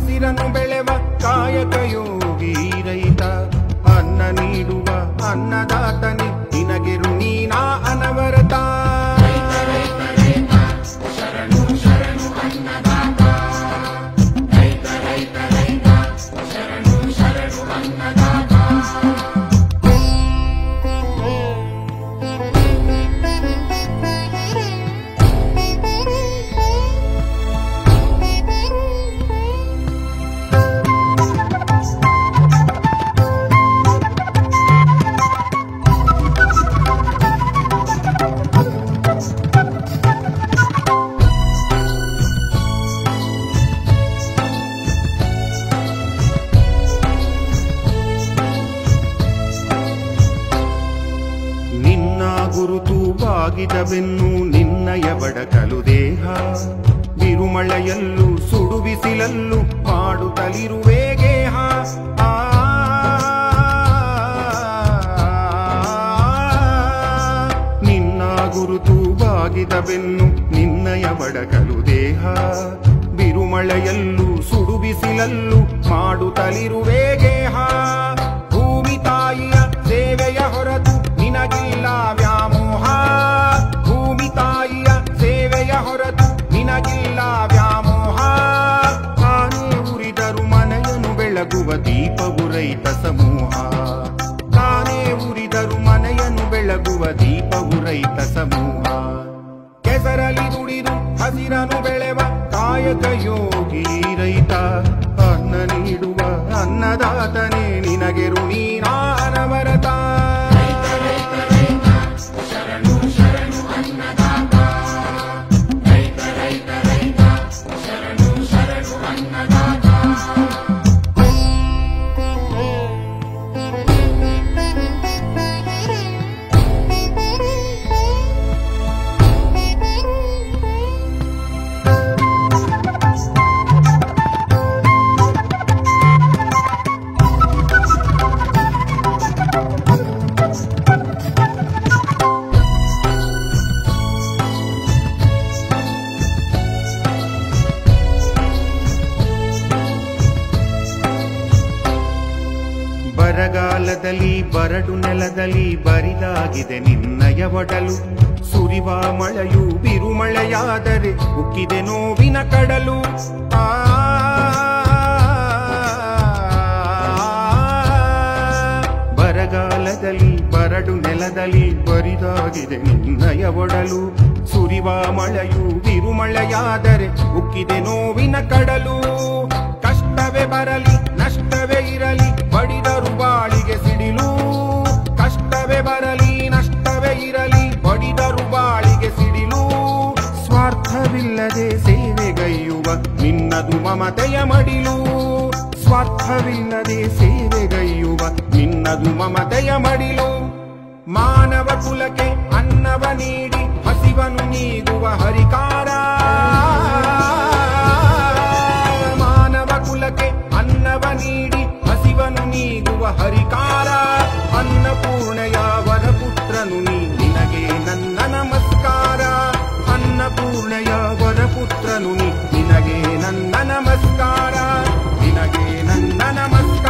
ಹಸಿರನ್ನು ಬೆಳೆವ ಕಾಯಕ ಯೋಗಿ ರೈತ. ಅನ್ನ ನೀಡುವ ಅನ್ನದಾತನೆ ನಿನಗೆ ಋಣೀನಾ ಅನವರತ. ಶರಣು ಶರಣು ಅನ್ನದಾತ, ರೈತ ರೈತ ರೈತ, ಶರಣು ಶರಣು ಅನ್ನದಾತ. ಗುರುತು ಬಾಗಿದ ಬೆನ್ನು ನಿನ್ನಯ ಬಡಕಲು ದೇಹ. ಬಿರುಮಳೆಯಲ್ಲೂ ಸುಡು ಬಿಸಿಲಲ್ಲೂ ಮಾಡುತ್ತಲಿರುವೆ ಗೇಹ. ನಿನ್ನ ಗುರುತು ಬಾಗಿದ ಬೆನ್ನು ನಿನ್ನಯ ಬಡಕಲು ದೇಹ. ಬಿರುಮಳೆಯಲ್ಲೂ ಸುಡು ಬಿಸಿಲಲ್ಲೂ ಮಾಡುತ್ತಲಿರುವೆ ಗೇಹ. ಭೂಮಿ ತಾಯಿಯ ಸೇವೆಯ ಹೊರತು ನಿನಗಿಲ್ಲ ವ್ಯಾಮೋಹ. ಭೂಮಿ ತಾಯಿಯ ಸೇವೆಯ ಹೊರತು ನಿನಗಿಲ್ಲ ವ್ಯಾಮೋಹ. ತಾನೇ ಉರಿದರು ಮನೆಯನ್ನು ಬೆಳಗುವ ದೀಪವು ರೈತ ಸಮೂಹ. ತಾನೇ ಉರಿದರು ಮನೆಯನ್ನು ಬೆಳಗುವ ದೀಪವು ರೈತ ಸಮೂಹ. ಕೆಸರಲಿ ದುಡಿದು ಹಸಿರನ್ನು ಬೆಳೆವ ಕಾಯಕ ಯೋಗಿ ರೈತ. ಅನ್ನ ನೀಡುವ ಅನ್ನದಾತನೇ ನಿನಗೆ ಋಣೀನಾ ಅನವರತ. ಶರಣು ಶರಣು ಅನ್ನದಾತ, ರೈತ ರೈತ ರೈತ, ಶರಣು ಶರಣು ಅನ್ನದಾತ. ಬರಗಾಲದಲ್ಲಿ ಬರಡು ನೆಲದಲ್ಲಿ ಬರಿದಾಗಿದೆ ನಿನ್ನಯ ಒಡಲು. ಸುರಿವ ಮಳೆಯು ಬಿರುಮಳೆಯಾದರೆ ಉಕ್ಕಿದೆ ನೋವಿನ ಕಡಲು. ಬರಗಾಲದಲ್ಲಿ ಬರಡು ನೆಲದಲ್ಲಿ ಬರಿದಾಗಿದೆ ನಿನ್ನಯ ಒಡಲು. ಸುರಿವ ಮಳೆಯು ಬಿರುಮಳೆಯಾದರೆ ಉಕ್ಕಿದೆ ನೋವಿನ ಕಡಲು. ಕಷ್ಟವೇ ಬರಲಿ ನಷ್ಟವೇ ಇರಲಿ ಬಡಿದರು ಬಾಳಿಗೆ ಸಿಡಿಲು. ಕಷ್ಟವೇ ಬರಲಿ ನಷ್ಟವೇ ಇರಲಿ ಬಡಿದರು ಬಾಳಿಗೆ ಸಿಡಿಲು. ಸ್ವಾರ್ಥವಿಲ್ಲದೆ ಸೇವೆಗೈಯುವ ನಿನ್ನದು ಮಮತೆಯ ಮಡಿಲು. ಸ್ವಾರ್ಥವಿಲ್ಲದೆ ಸೇವೆಗೈಯುವ ನಿನ್ನದು ಮಮತೆಯ ಮಡಿಲು. ಮಾನವ ಕುಲಕ್ಕೆ ಅನ್ನವ ನೀಡಿ ಹಸಿವನ್ನು ನೀಗುವ ಹರಿಕಾರ. ಮಾನವ ಕುಲಕ್ಕೆ ಅನ್ನವ ನೀಡಿ ಹಸಿವನ್ನು ನೀಗುವ ಹರಿಕಾರ. ಅನ್ನಪೂರ್ಣೆಯ ವರಪುತ್ರನು ನೀ, ನಿನಗೆ ನನ್ನ ನಮಸ್ಕಾರ. ಅನ್ನಪೂರ್ಣೆಯ ವರಪುತ್ರನು ನೀ, ನಿನಗೆ ನನ್ನ ನಮಸ್ಕಾರ. ನಿನಗೆ ನನ್ನ ನಮಸ್ಕಾರ.